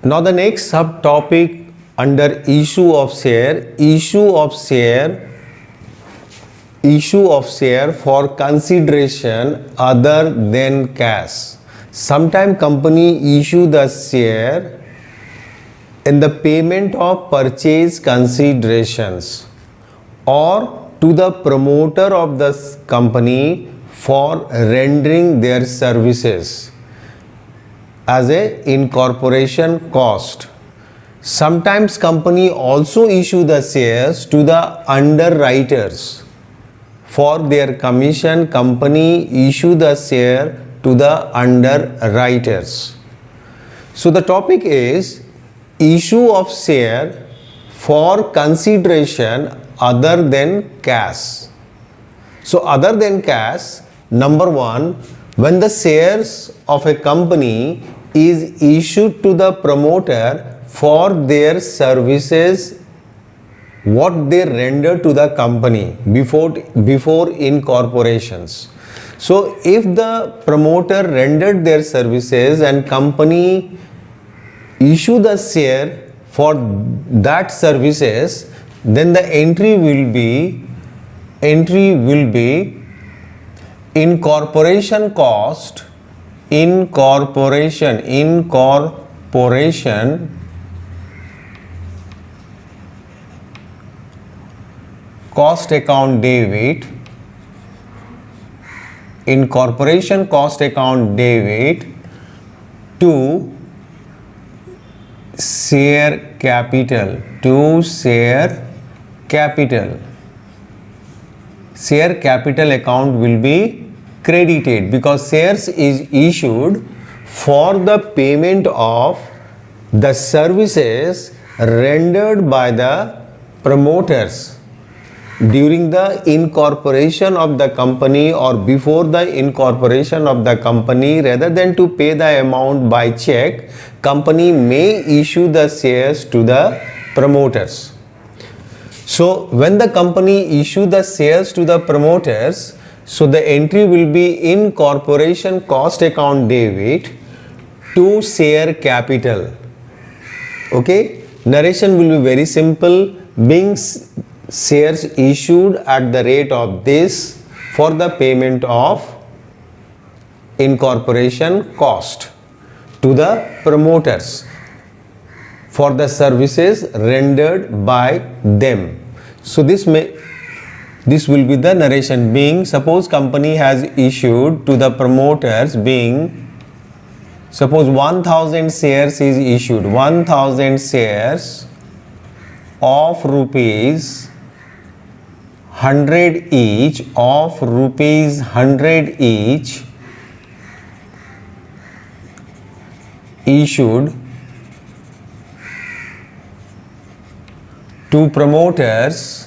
Now the next subtopic under issue of share for consideration other than cash. Sometime company issue the share in the payment of purchase considerations or to the promoter of the company for rendering their services as a incorporation cost. Sometimes company also issue the shares to the underwriters for their commission. Company issue the share to the underwriters. So the topic is issue of share for consideration other than cash. So other than cash, number one, when the shares of a company is issued to the promoter for their services what they render to the company before incorporations. So if the promoter rendered their services and company issue the share for that services, then the entry will be incorporation cost cost account debit, incorporation cost account debit to share capital. Share capital account will be credited because shares is issued for the payment of the services rendered by the promoters during the incorporation of the company or before the incorporation of the company. Rather than to pay the amount by check, company may issue the shares to the promoters. So when the company issue the shares to the promoters, so the entry will be incorporation cost account debit to share capital. Okay, narration will be very simple. Being shares issued at the rate of this for the payment of incorporation cost to the promoters for the services rendered by them. So this will be the narration. Being, suppose company has issued to the promoters, suppose 1000 shares is issued, 1000 shares of rupees 100 each, issued to promoters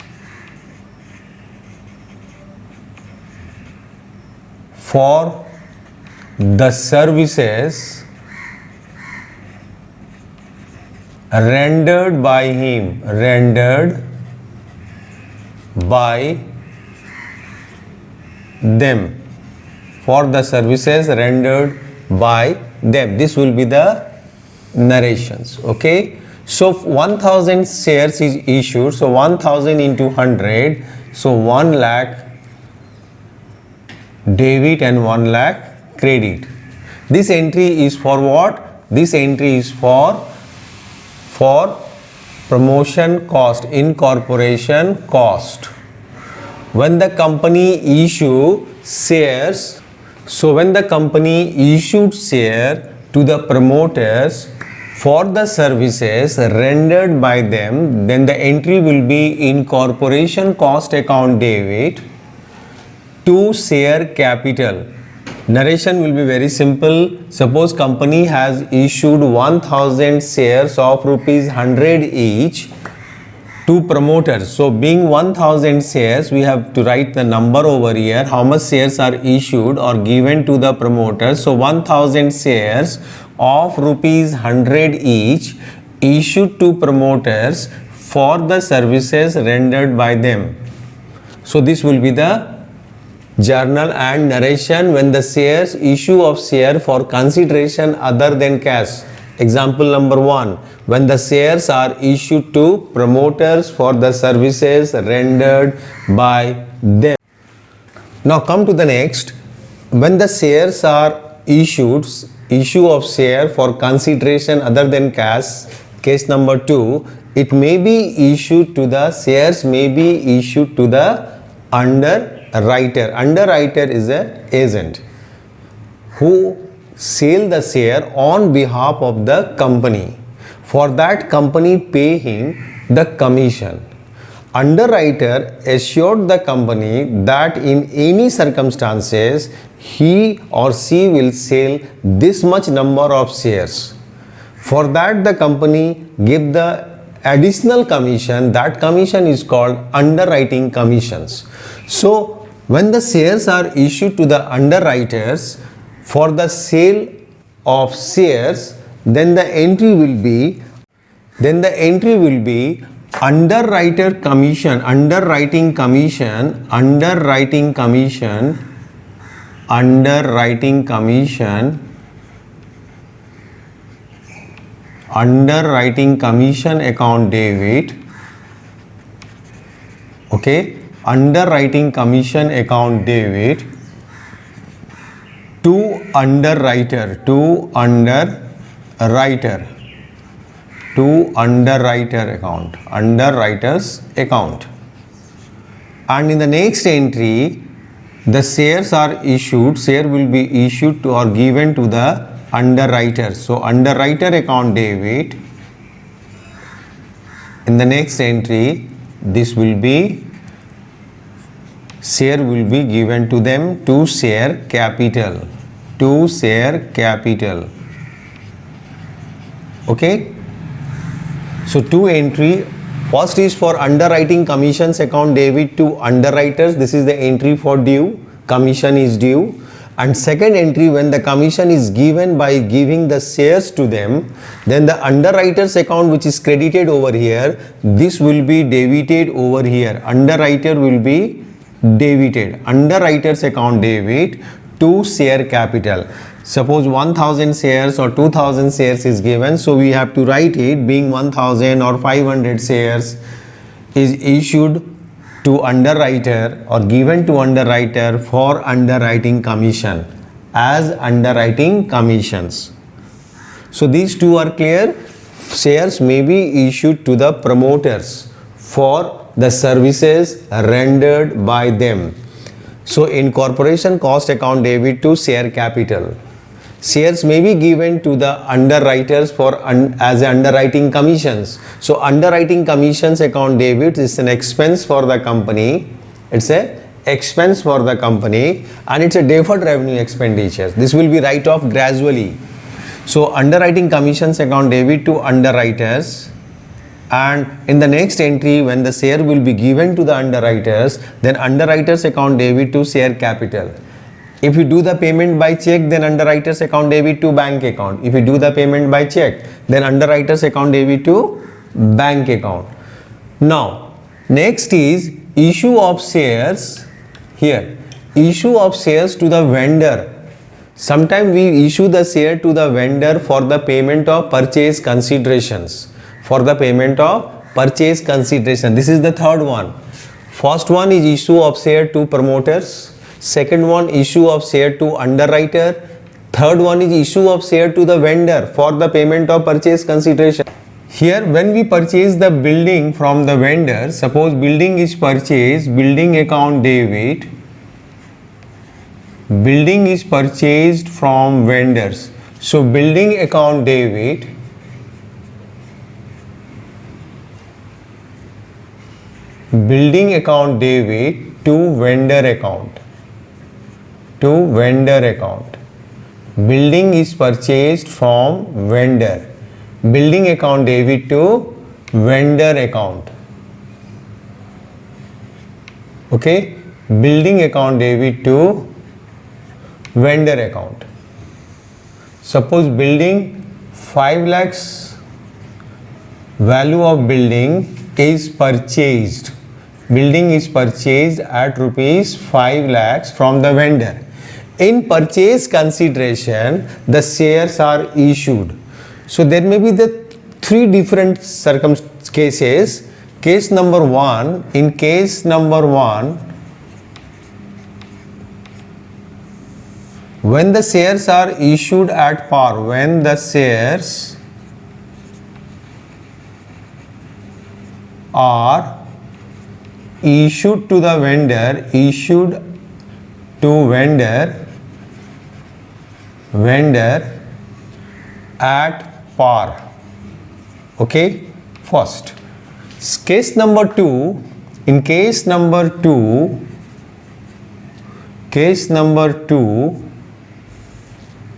for the services rendered by them, for the services rendered by them. This will be the narrations. Okay, so 1000 shares is issued, so 1000 into 100, so 1 lakh debit and 1 lakh credit. This entry is for what? This entry is for promotion cost, incorporation cost. When the company issue shares, so when the company issued share to the promoters for the services rendered by them, then the entry will be incorporation cost account debit to share capital. Narration will be very simple. Suppose company has issued 1000 shares of rupees 100 each to promoters. So being 1000 shares, we have to write the number over here, how much shares are issued or given to the promoters. So 1000 shares of rupees 100 each issued to promoters for the services rendered by them. So this will be the journal and narration when the shares issue of share for consideration other than cash. Example number 1, when the shares are issued to promoters for the services rendered by them. Now come to the next. When the shares are issued, issue of share for consideration other than cash, case number 2, it may be issued to the shares may be issued to the underwriter. Underwriter is an agent who sell the share on behalf of the company. For that, company pay him the commission. Underwriter assured the company that in any circumstances he or she will sell this much number of shares. For that, the company give the additional commission. That commission is called underwriting commissions. So when the shares are issued to the underwriters for the sale of shares, then the entry will be underwriting commission, underwriting commission, underwriting commission, underwriting commission, underwriting commission account debit. Okay, underwriting commission account debit to underwriter, to underwriter, to underwriter account, underwriter's account. And in the next entry, the shares are issued, share will be issued to or given to the underwriter. So underwriter account debit. In the next entry, this will be share will be given to them to share capital, to share capital. Okay. So two entry. First is for underwriting commissions account debit to underwriters. This is the entry for due. Commission is due. And second entry, when the commission is given by giving the shares to them, then the underwriter's account which is credited over here, this will be debited over here. Underwriter will be debited. Underwriter's account debit to share capital. Suppose 1000 shares or 2000 shares is given, so we have to write it being 1000 or 500 shares is issued to underwriter or given to underwriter for underwriting commission as underwriting commissions. So these two are clear. Shares may be issued to the promoters for the services rendered by them. So in corporation cost account debit to share capital. Shares may be given to the underwriters for as underwriting commissions. So underwriting commissions account debit is an expense for the company. It's a expense for the company and it's a deferred revenue expenditure. This will be write off gradually. So underwriting commissions account debit to underwriters, and in the next entry when the share will be given to the underwriters, then underwriters account debit to share capital. If you do the payment by check, then underwriters account debit to bank account. If you do the payment by check, then underwriters account debit to bank account. Now, next is issue of shares. Here, issue of shares to the vendor. Sometimes we issue the share to the vendor for the payment of purchase considerations. For the payment of purchase consideration. This is the third one. First one is issue of share to promoters. Second one, issue of share to underwriter. Third one is issue of share to the vendor for the payment of purchase consideration. Here when we purchase the building from the vendor, suppose building is purchased, building account debit, building is purchased from vendors. So building account debit, building account debit to vendor account, to vendor account. Building is purchased from vendor. Building account debit to vendor account. Okay, building account debit to vendor account. Suppose building 5 lakhs, value of building is purchased. Building is purchased at rupees 5 lakhs from the vendor. In purchase consideration, the shares are issued. So there may be the three different cases. Case number one, in case number one, when the shares are issued at par, when the shares are issued to the vendor, issued to vendor at par. Okay, first. Case number two, in case number two,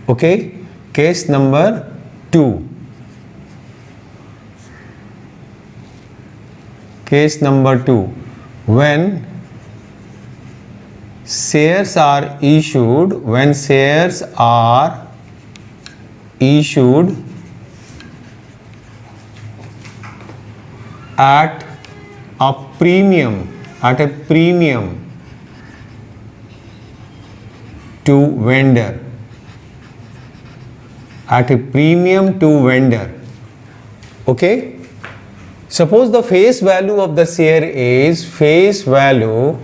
okay, case number two, case number two, when shares are issued, when shares are issued at a premium, to vendor, at a premium to vendor. Okay, suppose the face value of the share is face value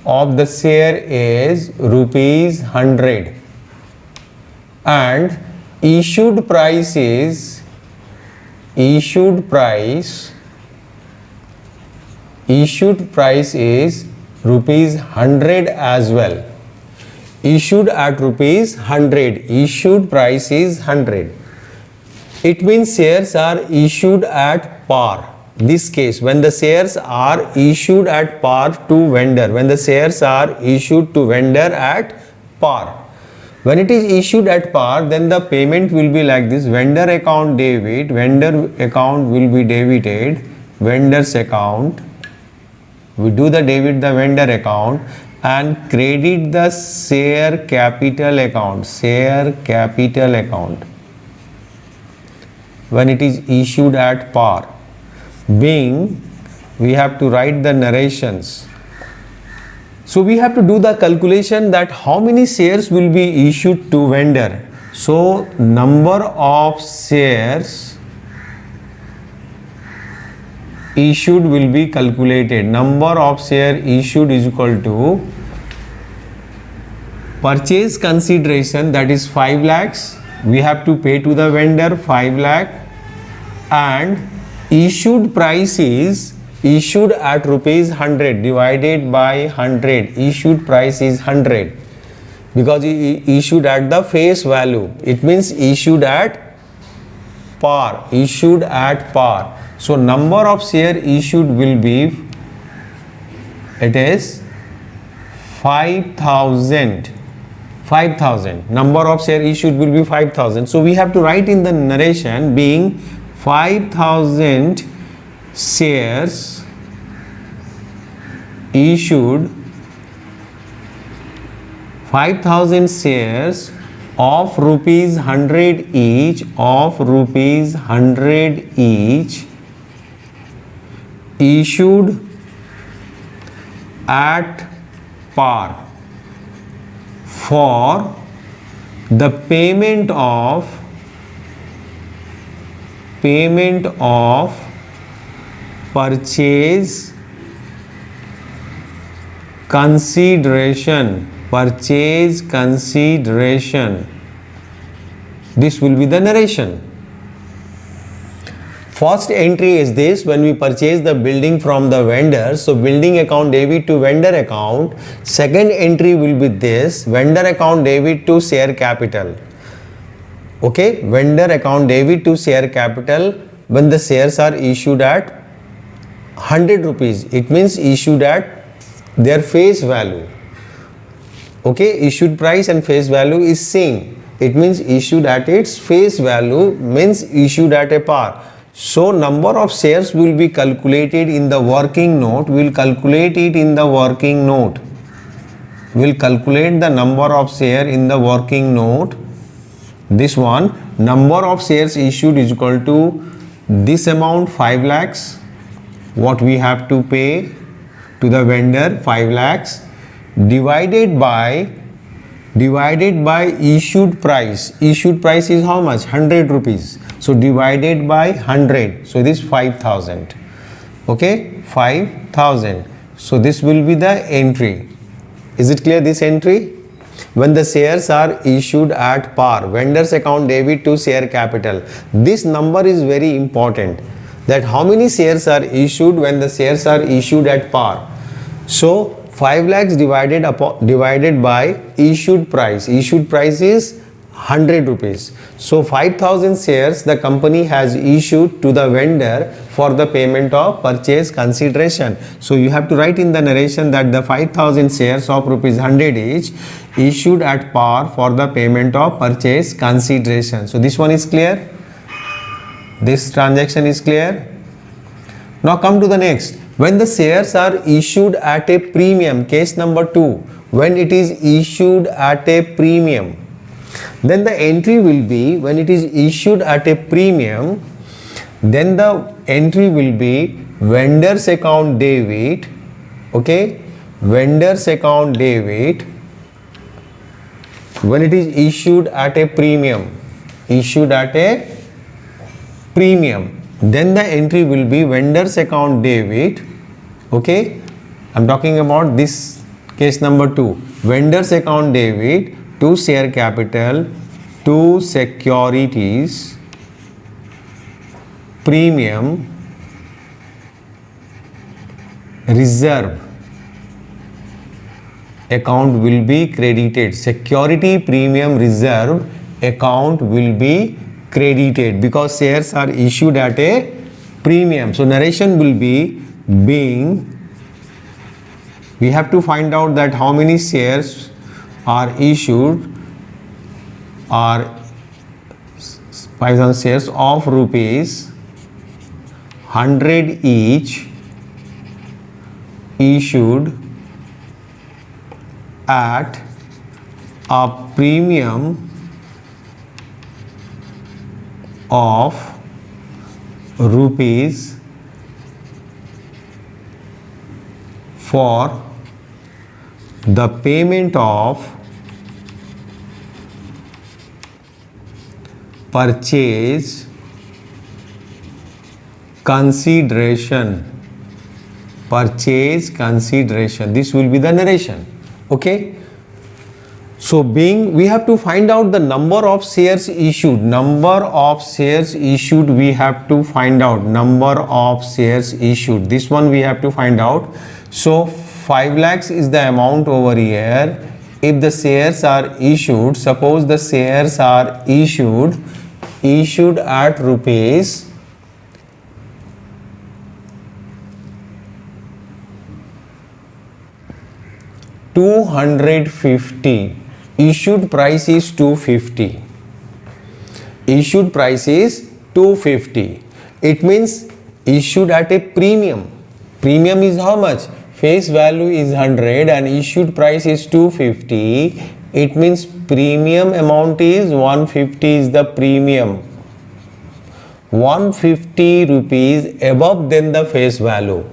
of the share is rupees 100 and issued price is rupees 100 as well. Issued at rupees 100, issued price is 100. It means shares are issued at par. This case, when the shares are issued at par to vendor, when the shares are issued to vendor at par. When it is issued at par, then the payment will be like this: vendor account debit, vendor account will be debited, vendor's account, we do the debit the vendor account and credit the share capital account, when it is issued at par. Being, we have to write the narrations. So we have to do the calculation that how many shares will be issued to vendor. So number of shares issued will be calculated. Number of share issued is equal to purchase consideration, that is 5 lakhs. We have to pay to the vendor 5 lakh, and issued price is issued at rupees 100 divided by 100. Issued price is 100 because issued at the face value. It means issued at par. So number of share issued will be, it is 5,000. Number of share issued will be 5,000. So we have to write in the narration being 5,000 shares issued, 5,000 shares of rupees 100 each, issued at par for the payment of purchase consideration. This will be the narration. First entry is this: when we purchase the building from the vendor, so building account debit to vendor account. Second entry will be this: vendor account debit to share capital. Okay, vendor account debit to share capital when the shares are issued at 100 rupees. It means issued at their face value. Okay, issued price and face value is same. It means issued at its face value, means issued at a par. So number of shares will be calculated in the working note. We'll calculate it in the working note. We'll calculate the number of share in the working note. This one, number of shares issued is equal to this amount, 5 lakhs. What we have to pay to the vendor, 5 lakhs, divided by divided by issued price. Issued price is how much? 100 rupees. So divided by 100. So it is 5,000. Okay, 5,000. So this will be the entry. Is it clear, this entry? When the shares are issued at par, vendor's account debit to share capital. This number is very important, that how many shares are issued when the shares are issued at par. So 5 lakhs divided by issued price. Issued price is 100 rupees. So 5,000 shares the company has issued to the vendor for the payment of purchase consideration. So you have to write in the narration that the 5,000 shares of rupees 100 each issued at par for the payment of purchase consideration. So this one is clear. This transaction is clear. Now come to the next. When the shares are issued at a premium, case number 2, when it is issued at a premium, then the entry will be, when it is issued at a premium, then the entry will be vendor's account debit. Okay, vendor's account debit when it is issued at a premium. Issued at a premium, then the entry will be vendor's account debit. Okay, I'm talking about this case number 2, vendor's account debit to share capital to securities premium reserve account will be credited. Security premium reserve account will be credited because shares are issued at a premium. So narration will be being, we have to find out that how many shares are issued, are 5,000 shares of rupees 100 each issued at a premium of rupees for the payment of purchase consideration. Purchase consideration. This will be the narration. Okay. So being, we have to find out the number of shares issued. Number of shares issued we have to find out. Number of shares issued. This one we have to find out. So 5 lakhs is the amount over here. If the shares are issued, suppose the shares are issued at rupees 250. Issued price is 250. Issued price is 250. It means issued at a premium. Premium is how much? Face value is 100 and issued price is 250. It means premium amount is 150 is the premium. 150 rupees above than the face value.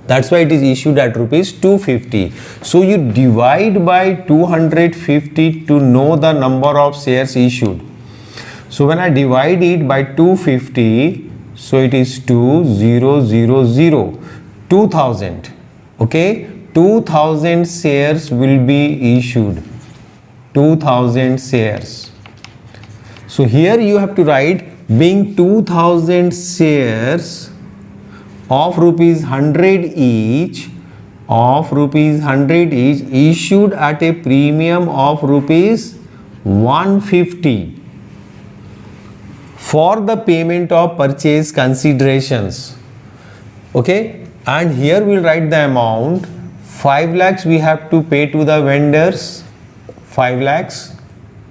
That's why it is issued at rupees 250. So you divide by 250 to know the number of shares issued. So when I divide it by 250, so it is 2000. 2000. Okay, 2000 shares will be issued. 2000 shares. So here you have to write, being 2000 shares of rupees 100 each, issued at a premium of rupees 150 for the payment of purchase considerations. Okay, and here we'll write the amount. 5 lakhs we have to pay to the vendors. 5 lakhs,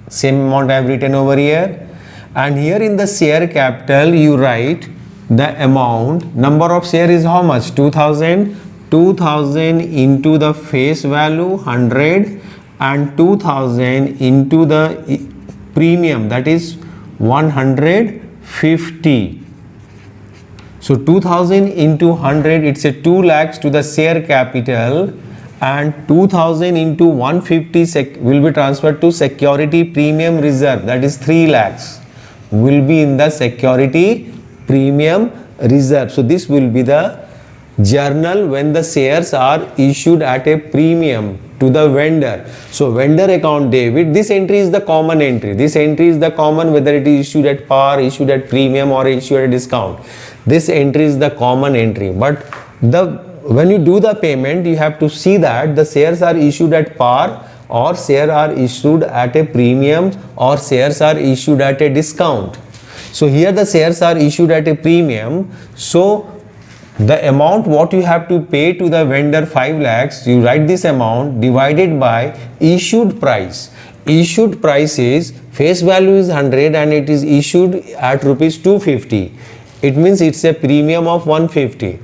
same amount I have written over here. And here in the share capital you write the amount. Number of share is how much? 2000. 2000 into the face value 100 and 2000 into the premium, that is 150. So 2000 into 100, it's a 2 lakhs to the share capital, and 2000 into 150 will be transferred to security premium reserve, that is 3 lakhs will be in the security premium reserve. So this will be the journal when the shares are issued at a premium to the vendor. So vendor account debit, this entry is the common entry. This entry is the common, whether it is issued at par, issued at premium, or issued at discount. This entry is the common entry. But when you do the payment, you have to see that the shares are issued at par, or shares are issued at a premium, or shares are issued at a discount. So here the shares are issued at a premium. So the amount what you have to pay to the vendor 5 lakhs, you write this amount divided by issued price. Issued price is, face value is 100 and it is issued at rupees 250. It means it's a premium of 150.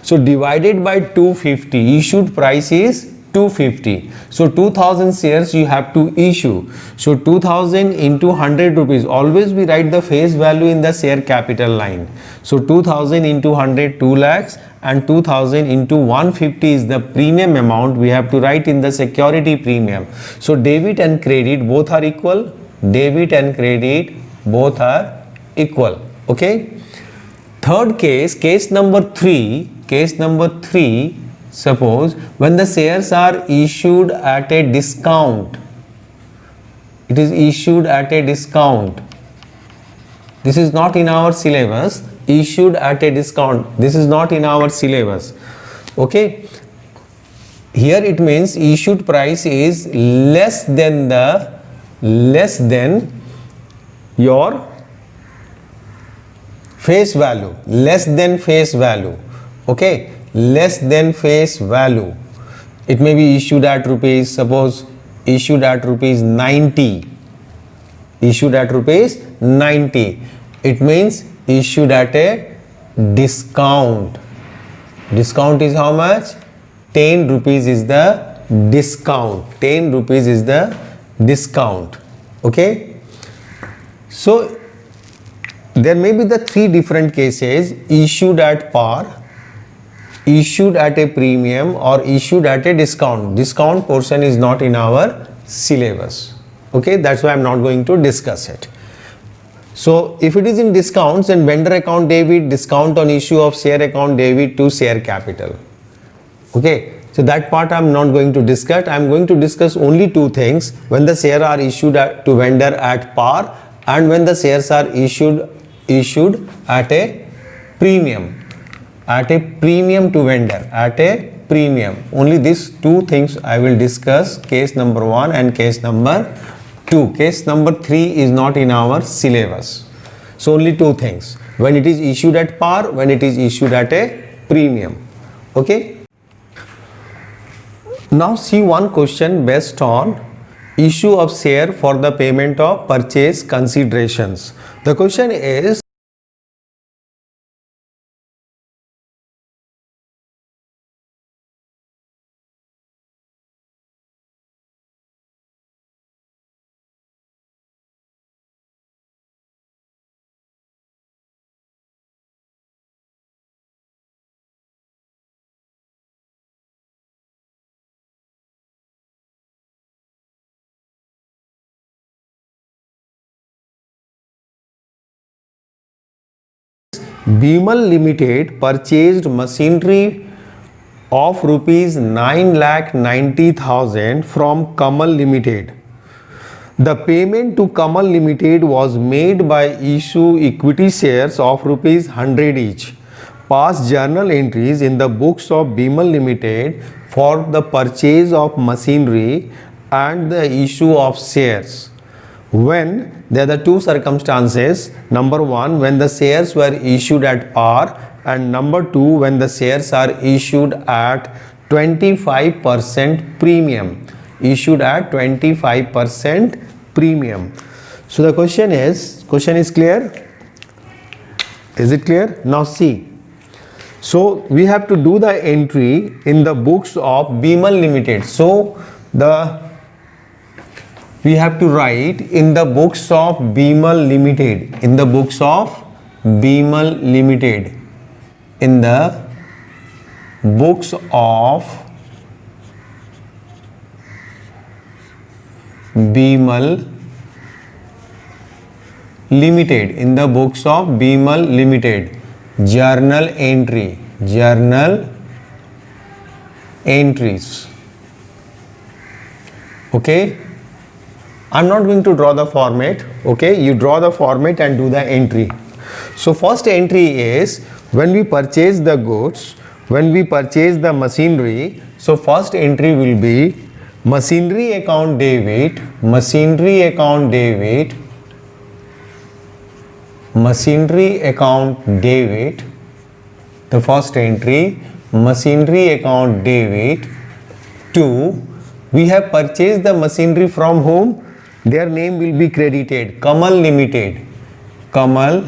So divided by 250, issued price is 250. So 2000 shares you have to issue. So 2000 into 100 rupees. Always we write the face value in the share capital line. So 2000 into 100, 2 lakhs, and 2000 into 150 is the premium amount we have to write in the security premium. So debit and credit both are equal. Debit and credit both are equal. Okay. Third case, case number 3. Suppose when the shares are issued at a discount, it is issued at a discount. This is not in our syllabus. Issued at a discount. This is not in our syllabus. Okay. Here it means issued price is less than your face value. Less than face value. Okay. Less than face value. It may be issued at rupees, suppose issued at rupees 90. Issued at rupees 90. It means issued at a discount. Discount is how much? 10 rupees is the discount. 10 rupees is the discount. Okay. So there may be the 3 different cases: issued at par, issued at a premium, or issued at a discount. Discount portion is not in our syllabus. Okay, that's why I'm not going to discuss it. So if it is in discounts, then vendor account debit, discount on issue of share account debit to share capital. Okay, so that part I'm not going to discuss. I'm going to discuss only 2 things: when the shares are issued to vendor at par, and when the shares are issued at a premium. At a premium to vendor, at a premium. Only these 2 things I will discuss, case number 1 and case number 2. Case number 3 is not in our syllabus. So only 2 things: when it is issued at par, when it is issued at a premium. Okay. Now see one question based on issue of share for the payment of purchase considerations. The question is, Bimal Limited purchased machinery of rupees 9,90,000 from Kamal Limited. The payment to Kamal Limited was made by issue equity shares of rupees 100 each. Past journal entries in the books of Bimal Limited for the purchase of machinery and the issue of shares. When there are the 2 circumstances: number 1, when the shares were issued at par, and number 2, when the shares are issued at 25% premium. Issued at 25% premium. So the question is clear? Is it clear? Now see. So we have to do the entry in the books of Bimal Limited. So we have to write in the books of Bimal Limited. In the books of Bimal Limited. In the books of Bimal Limited, in the books of Bimal Limited. Journal entry, journal entries. Okay, I'm not going to draw the format. Okay, you draw the format and do the entry. So first entry is when we purchase the goods, when we purchase the machinery. So first entry will be machinery account debit, machinery account debit, machinery account debit. The first entry, machinery account debit. 2, we have purchased the machinery from whom? Their name will be credited, Kamal Limited. Kamal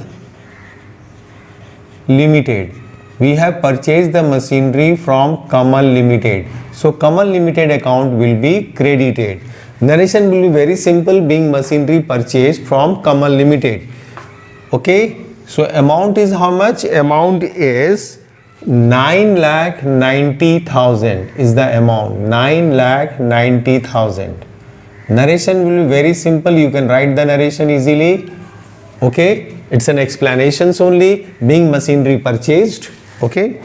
Limited. We have purchased the machinery from Kamal Limited. So Kamal Limited account will be credited. Narration will be very simple, being machinery purchased from Kamal Limited. Okay, so amount is how much? Amount is 9,90,000 is the amount, 9,90,000. Narration will be very simple, you can write the narration easily. Okay, it's an explanations only, being machinery purchased. Okay,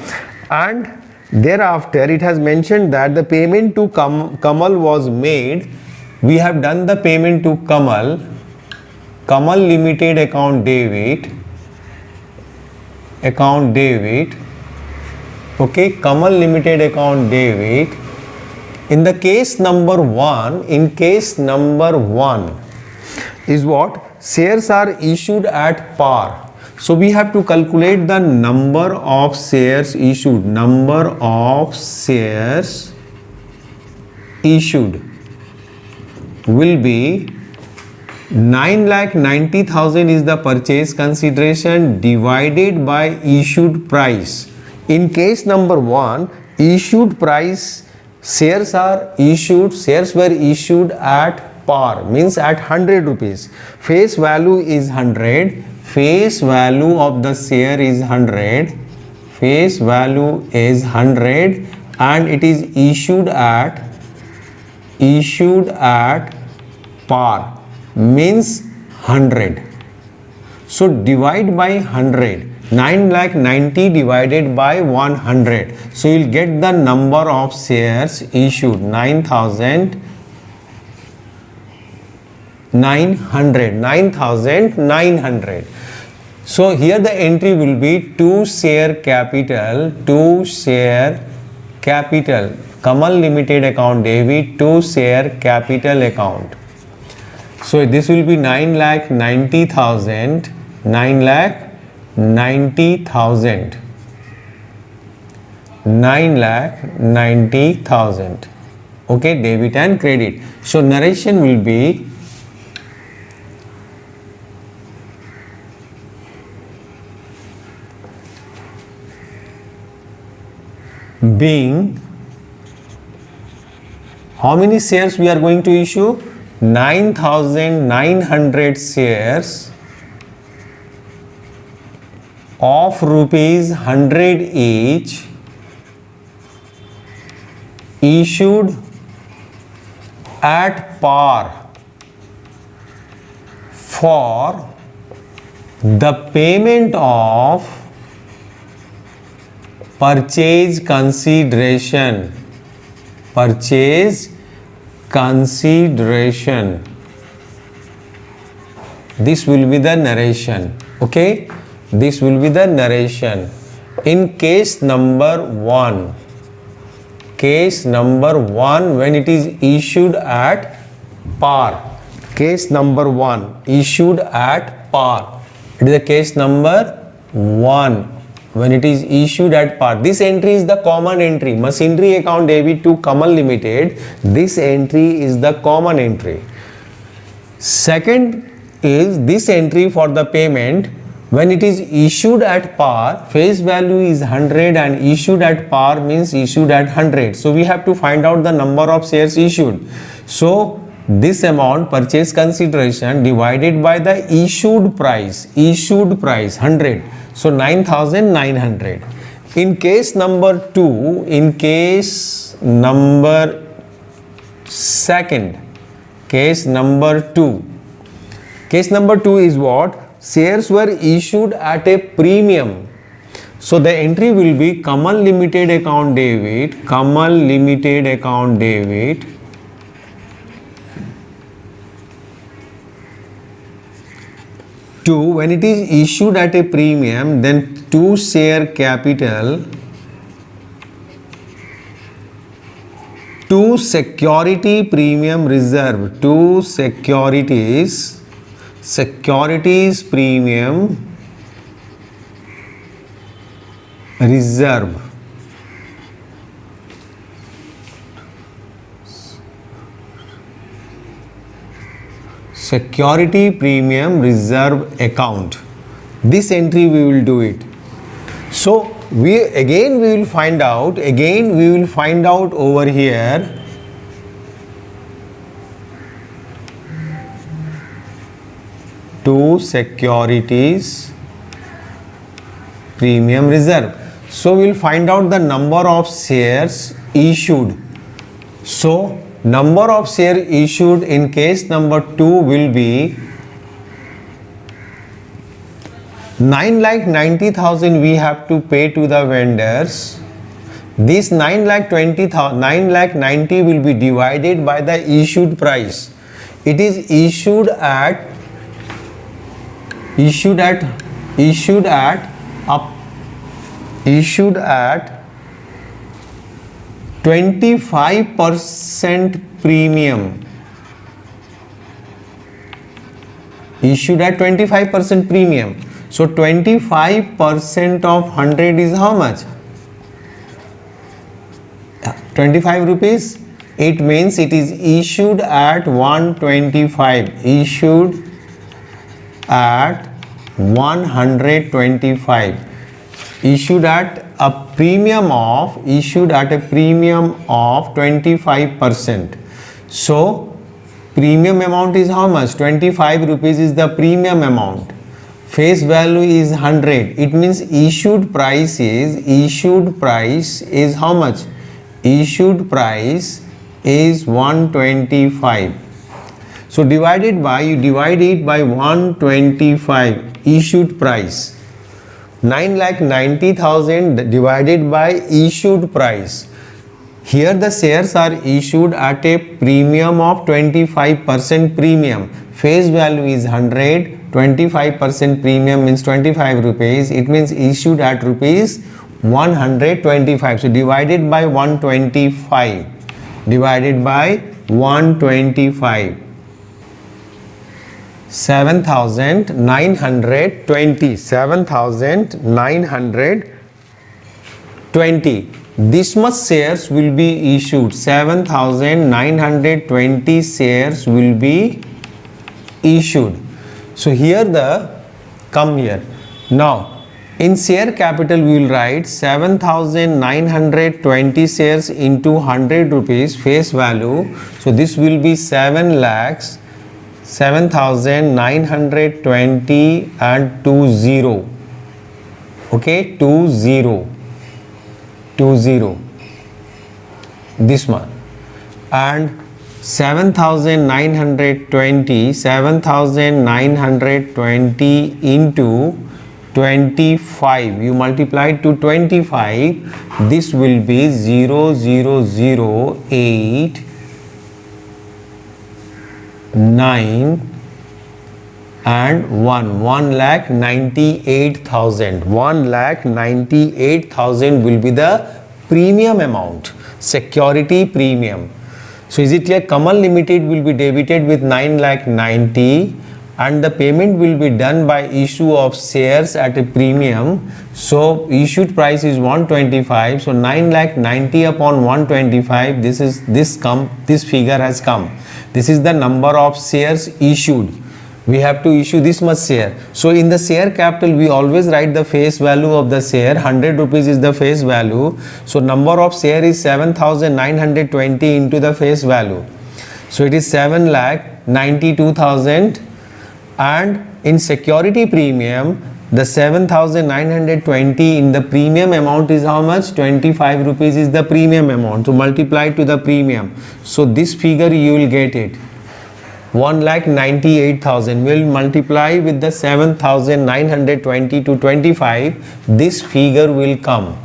and thereafter it has mentioned that the payment to Kamal was made. We have done the payment to Kamal Limited account debit. Okay, Kamal Limited account debit. In the case number 1, is what? Shares are issued at par. So we have to calculate the number of shares issued. Number of shares issued will be 9,90,000 is the purchase consideration divided by issued price. In case number 1, issued price, shares were issued at par, means at 100 rupees. Face value is 100. Face value of the share is 100. Face value is 100 and it is issued at par, means 100. So divide by 100. 9,90,000 divided by 100. So you'll get the number of shares issued, 9,900. So here the entry will be 2 share capital, Kamal Limited account debit, 2 share capital account. So this will be 9,90,000. 9,90,000. Okay, debit and credit. So narration will be being, how many shares we are going to issue? 9,900 shares of rupees 100 each, issued at par for the payment of purchase consideration. This will be the narration. Okay, this will be the narration. In case number 1, when it is issued at par. Case number 1, issued at par. It is the case number 1 when it is issued at par. This entry is the common entry. Machinery account debit to Kamal Limited. This entry is the common entry. Second is this entry for the payment when it is issued at par. Face value is 100 and issued at par means issued at 100. So we have to find out the number of shares issued. So this amount, purchase consideration, divided by the issued price 100. So 9,900. In case number 2, in case number second, Case number 2. Case number 2 is what? Shares were issued at a premium. So the entry will be Kamal Limited account debit, Kamal Limited account debit, to when it is issued at a premium, then to share capital to security premium reserve, to securities premium reserve. Security premium reserve account. This entry we will do it. So we will find out over here to securities premium reserve. So we will find out the number of shares issued. So number of shares issued in case number 2 will be 9,90,000 we have to pay to the vendors. This 9,90,000 will be divided by the issued price. It is issued at 25% premium. Issued at 25% premium. So 25% of 100 is how much? 25 rupees. It means it is issued at 125. Issued at 125. Issued at a premium of 25%. So premium amount is how much? 25 rupees is the premium amount. Face value is 100. It means issued price is how much? Issued price is 125. So you divide it by 125 issued price. 9,90,000 divided by issued price. Here the shares are issued at a premium of 25% premium. Face value is 100. 25% premium means 25 rupees. It means issued at rupees 125. So divided by 125. Divided by 125. 7,920. 7,920. This much shares will be issued. 7,920 shares will be issued. So here come here. Now in share capital we will write 7,920 shares into 100 rupees face value. So this will be 7 lakhs. 7,920 and 20. Okay, 20. This one. And 7,920 into 25. You multiply to 25. This will be 0,008 9 and 1,98,000. 1,98,000 will be the premium amount, security premium. So is it clear? Kamal Limited will be debited with 9,90,000 and the payment will be done by issue of shares at a premium. So issued price is 125. So 9,90,000 upon 125. This figure has come. This is the number of shares issued. We have to issue this much share. So in the share capital we always write the face value of the share. 100 rupees is the face value. So number of share is 7,920 into the face value. So it is 7,92,000. And in security premium, the 7,920 in the premium amount is how much? 25 rupees is the premium amount. So multiply to the premium. So this figure you will get it. 1,98,000. We'll multiply with the 7,920 to 25. This figure will come.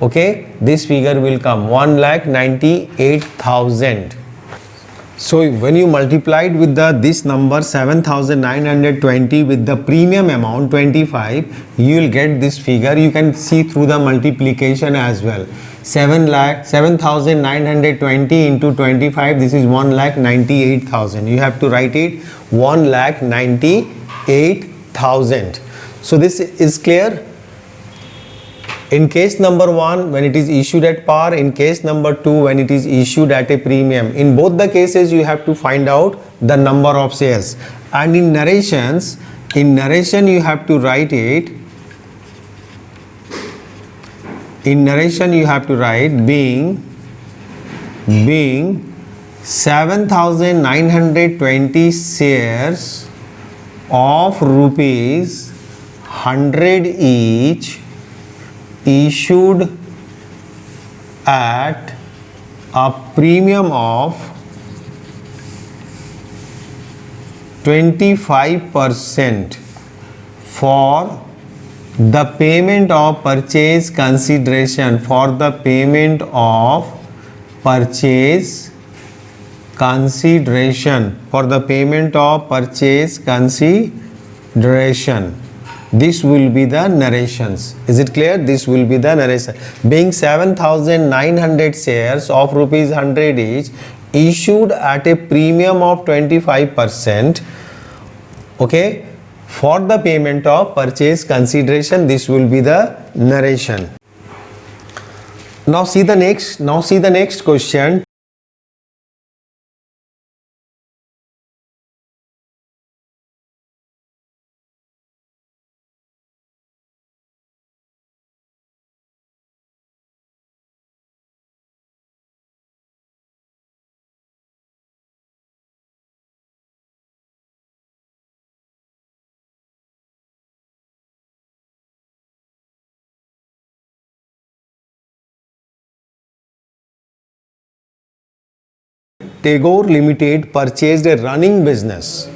Okay, this figure will come 1,98,000. So when you multiplied with this number 7,920 with the premium amount 25, you will get this figure. You can see through the multiplication as well. 7,920 into 25, this is 1,98,000. You have to write it 1,98,000. So this is clear. In case number 1, when it is issued at par, in case number 2, when it is issued at a premium. In both the cases, you have to find out the number of shares. And in narration, you have to write it. In narration, you have to write being 7,920 shares of rupees 100 each, issued at a premium of 25% for the payment of purchase consideration, for the payment of purchase consideration, for the payment of purchase consideration. This will be the narrations. Is it clear? This will be the narration. Being 7,900 shares of rupees 100 each, issued at a premium of 25%, okay, for the payment of purchase consideration. This will be the narration. Now see the next question. Tagore Limited purchased a running business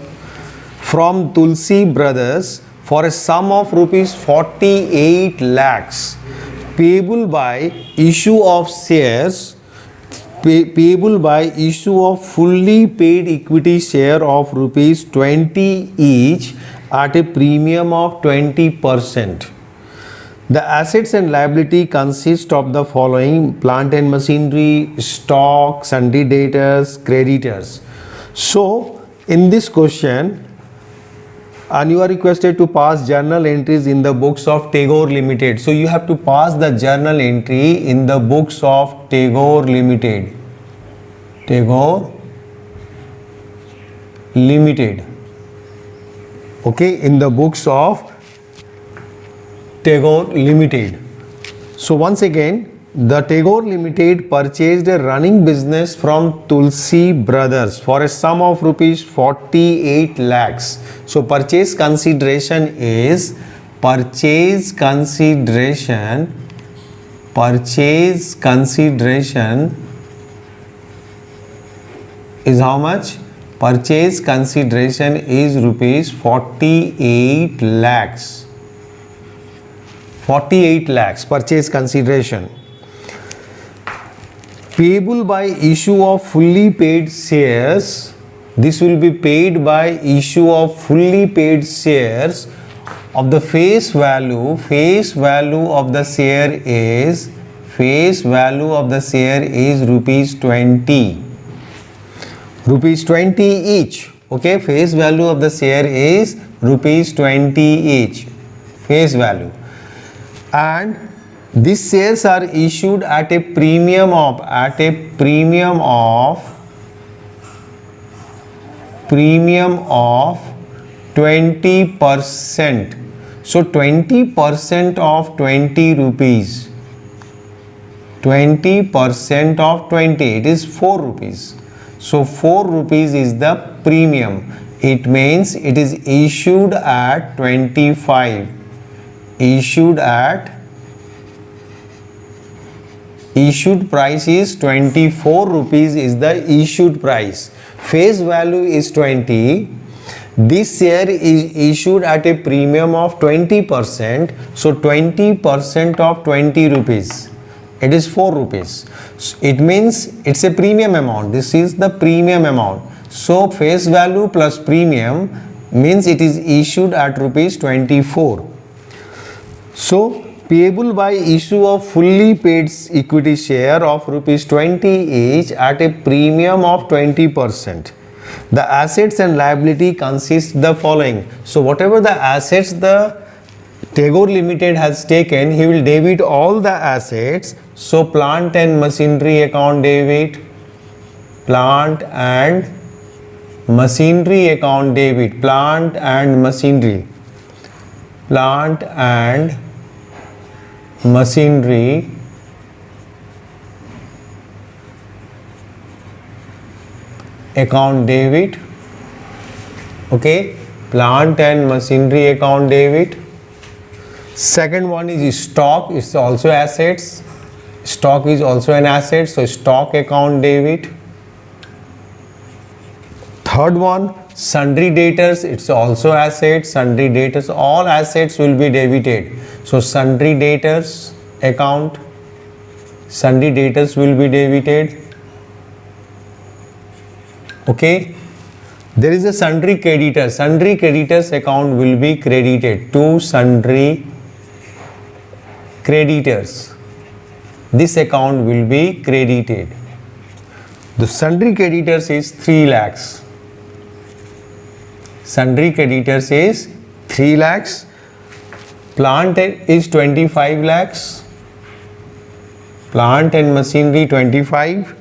from Tulsi Brothers for a sum of rupees 48 lakhs, payable by issue of shares, payable by issue of fully paid equity share of rupees 20 each at a premium of 20%. The assets and liability consist of the following: plant and machinery, stock, sundry debtors, creditors. So in this question, and you are requested to pass journal entries in the books of Tagore Limited. So you have to pass the journal entry in the books of Tagore Limited. Tagore Limited. Okay, in the books of Tagore Limited. So once again, the Tagore Limited purchased a running business from Tulsi Brothers for a sum of rupees 48 lakhs. So purchase consideration is Purchase consideration is how much? Purchase consideration is rupees 48 lakhs. 48 lakhs purchase consideration. Payable by issue of fully paid shares. This will be paid by issue of fully paid shares of the face value. Face value of the share is rupees 20. Rupees 20 each. Okay, face value of the share is rupees 20 each. Face value. And these shares are issued at a premium of 20%. So 20% of 20 rupees. 20% of 20, it is 4 rupees. So 4 rupees is the premium. It means it is issued at 25. Issued at Issued price is 24 rupees is the issued price. Face value is 20. This share is issued at a premium of 20%. So 20% of 20 rupees. It is 4 rupees. It means it's a premium amount. This is the premium amount. So face value plus premium means it is issued at rupees 24. So payable by issue of fully paid equity share of rupees 20 each at a premium of 20%. The assets and liability consist the following. So whatever the assets the Tagore Limited has taken, he will debit all the assets. So plant and machinery account debit, plant and machinery account debit, plant and machinery, plant and machinery account debit. Okay, plant and machinery account debit. Second one is stock, it's also assets. Stock is also an asset, so stock account debit. Third one, sundry debtors, it's also assets. Sundry debtors, all assets will be debited. So sundry debtors account, sundry debtors will be debited. Okay, there is a sundry creditors. Sundry creditors account will be credited to sundry creditors. This account will be credited. The sundry creditors is 3 lakhs. Sundry creditors is 3 lakhs. Plant is 25 lakhs. Plant and machinery 25.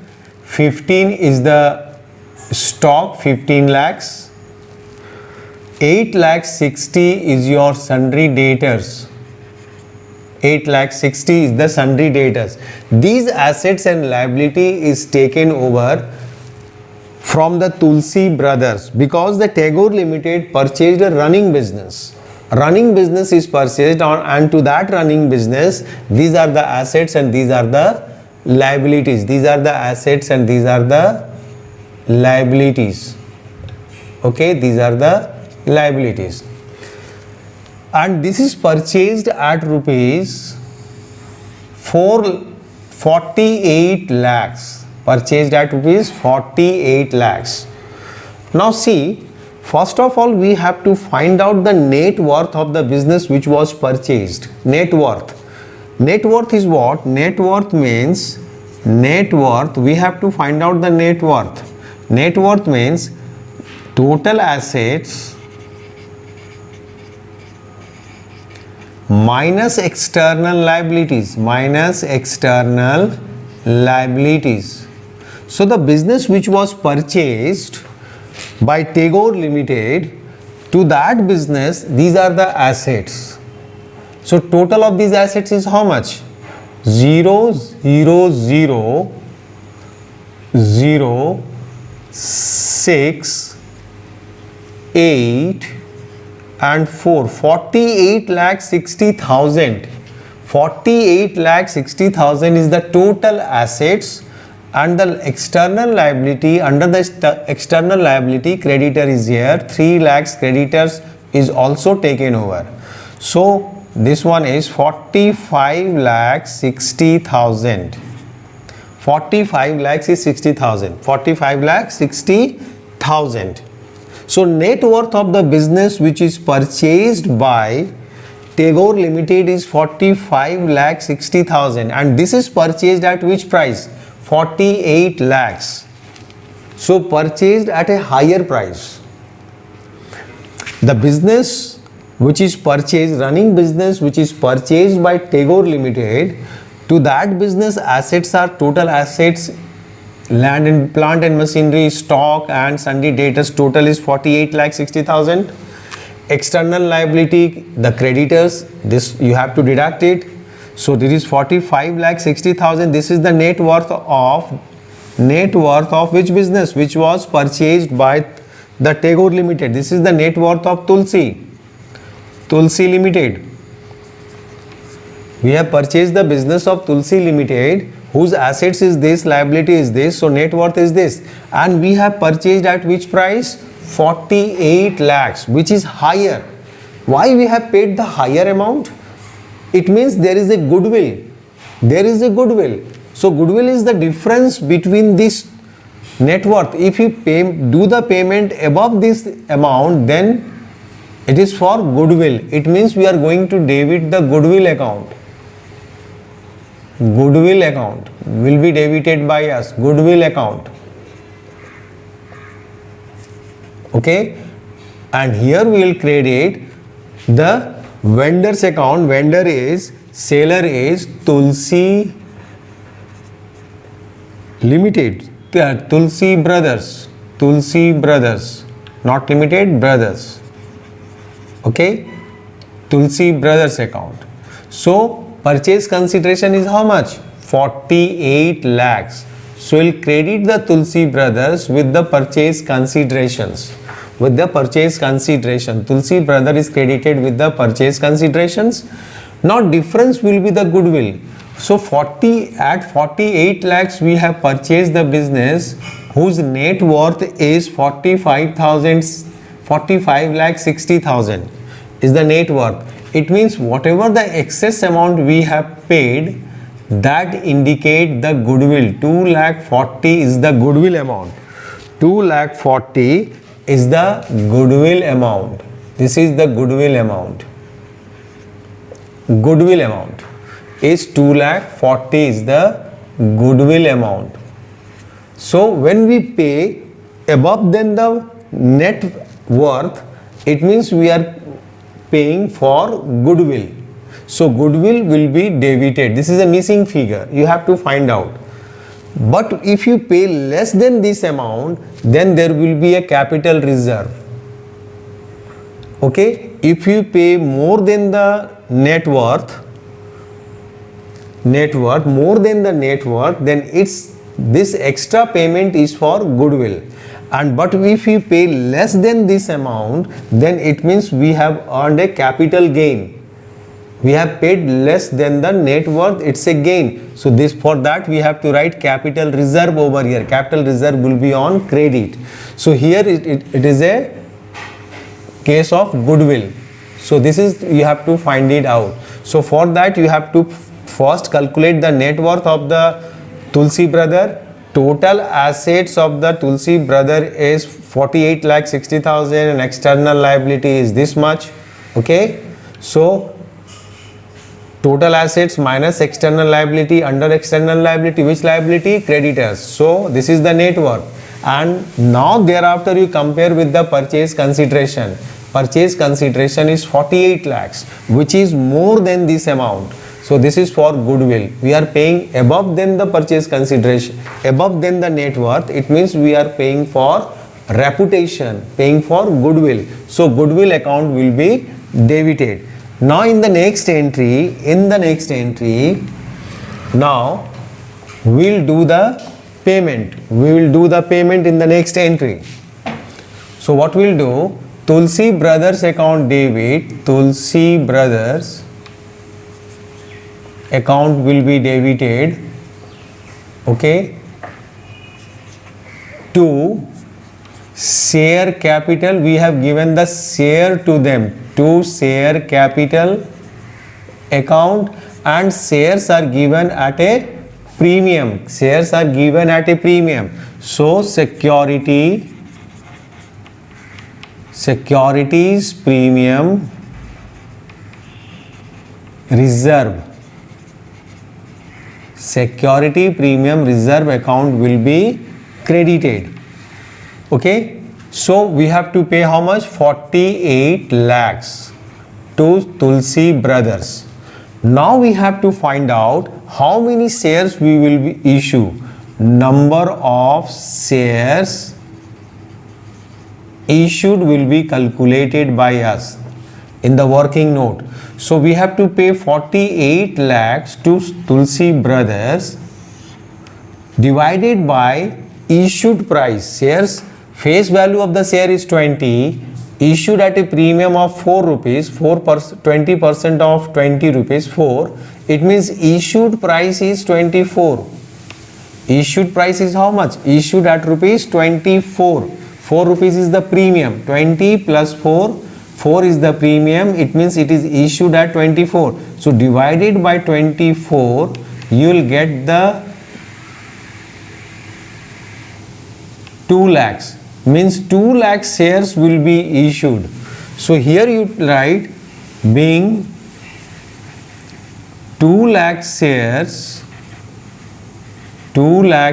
15 is the stock, 15 lakhs. 8 lakhs 60 is your sundry debtors. 8 lakhs 60 is the sundry debtors. These assets and liability is taken over from the Tulsi brothers because the Tagore Limited purchased a running business. Running business is purchased on, and to that running business, these are the assets and these are the liabilities. These are the assets and these are the liabilities. Okay, these are the liabilities. And this is purchased at rupees 48 lakhs. Purchased at rupees 48 lakhs. Now see, first of all we have to find out the net worth of the business which was purchased. Net worth. Net worth is what? Net worth means, net worth, we have to find out the net worth. Net worth means total assets minus external liabilities, minus external liabilities. So the business which was purchased by Tagore Limited, to that business these are the assets. So total of these assets is how much? 0, 0, 0, 0, 6, 8 and 4. 48 lakh 60,000. 48 lakh 60,000 is the total assets, and the external liability, under the external liability, creditor is here. 3 lakhs creditors is also taken over. So this one is 45 lakh 60,000. 45 lakhs is 60,000. 45 lakh 60,000. So net worth of the business which is purchased by Tagore Limited is 45 lakh 60,000, and this is purchased at which price? 48 lakhs. So purchased at a higher price. The business which is purchased, running business which is purchased by Tagore Limited, to that business assets are total assets, land and plant and machinery, stock and sundry debtors, total is 48 lakh 60,000. External liability, the creditors, this you have to deduct it. So this is 45 lakh 60,000. This is the net worth of which business? Which was purchased by the Tagore Limited. This is the net worth of Tulsi Limited. We have purchased the business of Tulsi Limited whose assets is this, liability is this, so net worth is this, and we have purchased at which price? 48 lakhs, which is higher. Why we have paid the higher amount? It means there is a goodwill. There is a goodwill. So goodwill is the difference between this net worth. If you do the payment above this amount, then it is for goodwill. It means we are going to debit the goodwill account. Goodwill account will be debited by us. Goodwill account. Okay, and here we will credit the vendor's account. Vendor is, seller is Tulsi Limited, Tulsi Brothers, not Limited, Brothers. Okay, Tulsi Brothers account. So purchase consideration is how much? 48 lakhs. So we'll credit the Tulsi Brothers with the purchase considerations. With the purchase consideration, Tulsi brother is credited with the purchase considerations. Now difference will be the goodwill. So 48 lakhs we have purchased the business whose net worth is 45 lakh 60,000 is the net worth. It means whatever the excess amount we have paid, that indicate the goodwill. 2 lakh 40 is the goodwill amount. 2 lakh 40 is the goodwill amount. This is the goodwill amount. Goodwill amount is 2 lakh 40 is the goodwill amount. So when we pay above than the net worth, it means we are paying for goodwill. So goodwill will be debited. This is a missing figure. You have to find out. But if you pay less than this amount, then there will be a capital reserve. Okay, if you pay more than the net worth, more than the net worth, then this extra payment is for goodwill. And but if you pay less than this amount, then it means we have earned a capital gain. We have paid less than the net worth, it's a gain. So this, for that we have to write capital reserve over here. Capital reserve will be on credit. So here it is a case of goodwill. So this is, you have to find it out. So for that you have to first calculate the net worth of the Tulsi brother. Total assets of the Tulsi brother is 48 lakh 60,000 and external liability is this much. Okay, so total assets minus external liability. Under external liability, which liability? Creditors. So this is the net worth. And now thereafter you compare with the purchase consideration. Purchase consideration is 48 lakhs, which is more than this amount. So this is for goodwill. We are paying above than the purchase consideration, above than the net worth. It means we are paying for reputation, paying for goodwill. So goodwill account will be debited. Now in the next entry, now we'll do the payment. We will do the payment in the next entry. So what we'll do? Tulsi Brothers account debit. Tulsi Brothers account will be debited. Okay. To share capital, we have given the share to them. To share capital account, and shares are given at a premium. Shares are given at a premium. So securities premium reserve. Security premium reserve account will be credited. Okay. So we have to pay how much? 48 lakhs to Tulsi Brothers. Now we have to find out how many shares we will issue. Number of shares issued will be calculated by us in the working note. So we have to pay 48 lakhs to Tulsi Brothers divided by issued price. Shares face value of the share is 20, issued at a premium of 4 rupees, 20% of 20 rupees, 4. It means issued price is 24. Issued price is how much? Issued at rupees 24. 4 rupees is the premium. 20 plus 4, 4 is the premium. It means it is issued at 24. So divided by 24, you will get the 2 lakhs. Means 2 lakh shares will be issued. So here you write being 2 lakh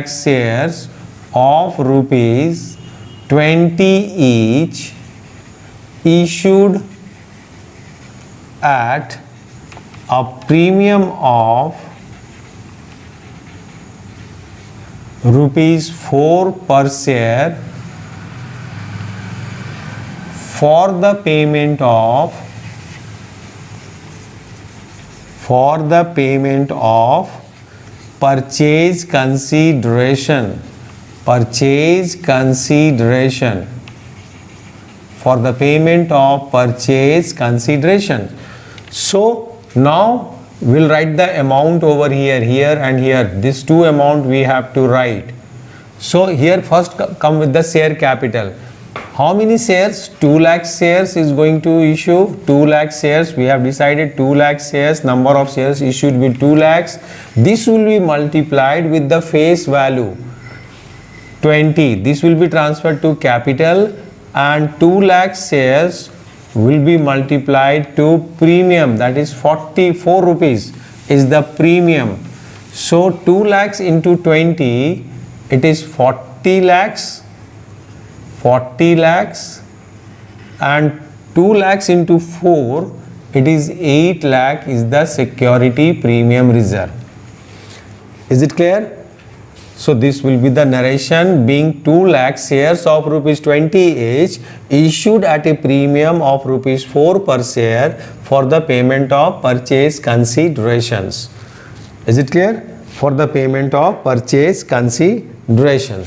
shares of rupees 20 each issued at a premium of rupees 4 per share for the payment of purchase consideration. For the payment of purchase consideration. So now we'll write the amount over here and here. These two amount we have to write. So here first come with the share capital. How many shares? 2 lakh shares is going to issue. 2 lakh shares. We have decided 2 lakh shares. Number of shares issued will be 2 lakhs. This will be multiplied with the face value 20. This will be transferred to capital, and 2 lakh shares will be multiplied to premium, that is 44 rupees is the premium. So 2 lakhs into 20, it is 40 lakhs, and 2 lakhs into 4, it is 8 lakh is the security premium reserve. Is it clear? So this will be the narration. Being 2 lakh shares of rupees 20 each issued at a premium of rupees 4 per share for the payment of purchase considerations. Is it clear? For the payment of purchase consideration.